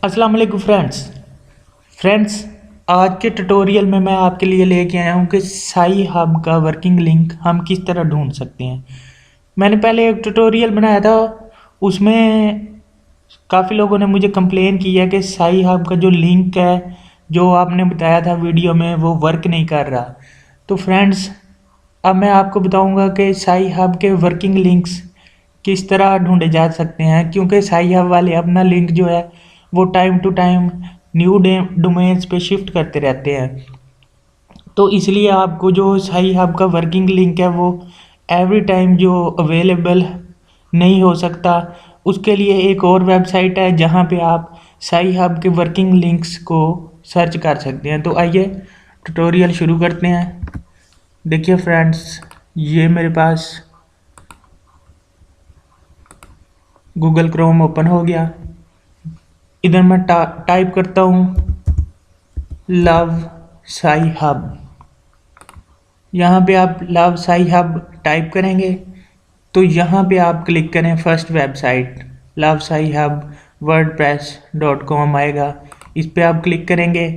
अस्सलाम वालेकुम फ्रेंड्स आज के ट्यूटोरियल में मैं आपके लिए लेके आया हूँ कि साई हब का वर्किंग लिंक हम किस तरह ढूंढ सकते हैं। मैंने पहले एक ट्यूटोरियल बनाया था, उसमें काफ़ी लोगों ने मुझे कंप्लेन किया कि साई हब का जो लिंक है जो आपने बताया था वीडियो में वो वर्क नहीं कर रहा। तो फ्रेंड्स अब मैं आपको बताऊंगा कि साई हब के वर्किंग लिंक्स किस तरह ढूंढे जा सकते हैं, क्योंकि साई हब वाले अपना लिंक जो है वो time to time new domains पे शिफ्ट करते रहते हैं। तो इसलिए आपको जो साई हब का वर्किंग लिंक है वो एवरी टाइम जो अवेलेबल नहीं हो सकता, उसके लिए एक और वेबसाइट है जहाँ पे आप साई हब के वर्किंग लिंक्स को सर्च कर सकते हैं। तो आइए ट्यूटोरियल शुरू करते हैं। देखिए फ्रेंड्स, ये मेरे पास गूगल क्रोम ओपन हो गया। इधर मैं टाइप करता हूँ लव साई हब। यहाँ पे आप लव साई हब टाइप करेंगे तो यहाँ पे आप क्लिक करें first website love Sci Hub wordpress.com आएगा। इस पे आप क्लिक करेंगे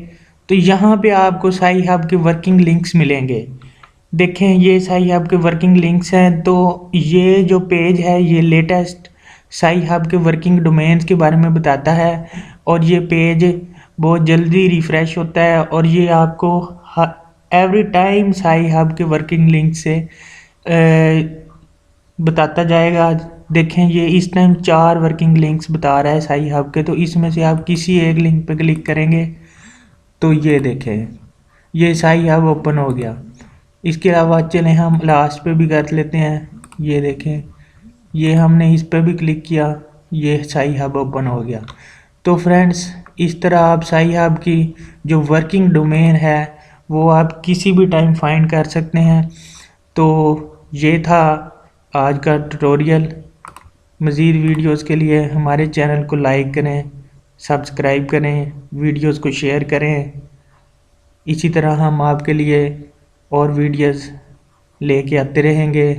तो यहाँ पे आपको साई हब के वर्किंग लिंक्स मिलेंगे। देखें, ये साई हब के वर्किंग लिंक्स हैं। तो ये जो पेज है ये लेटेस्ट साई हब के वर्किंग डोमेन्स के बारे में बताता है और ये पेज बहुत जल्दी रिफ़्रेश होता है और ये आपको एवरी टाइम साई हब के वर्किंग लिंक से बताता जाएगा। देखें, ये इस टाइम 4 वर्किंग लिंक्स बता रहा है साई हब के। तो इसमें से आप किसी एक लिंक पे क्लिक करेंगे तो ये देखें, ये साई हब ओपन हो गया। इसके अलावा चलें हम लास्ट पे भी कर लेते हैं। ये देखें, ये हमने इस पे भी क्लिक किया, ये साई हब ओपन हो गया। तो फ्रेंड्स, इस तरह आप साई हब की जो वर्किंग डोमेन है वो आप किसी भी टाइम फाइंड कर सकते हैं। तो ये था आज का ट्यूटोरियल। मज़ीद वीडियोस के लिए हमारे चैनल को लाइक करें, सब्सक्राइब करें, वीडियोस को शेयर करें। इसी तरह हम आपके लिए और वीडियोस लेके आते रहेंगे।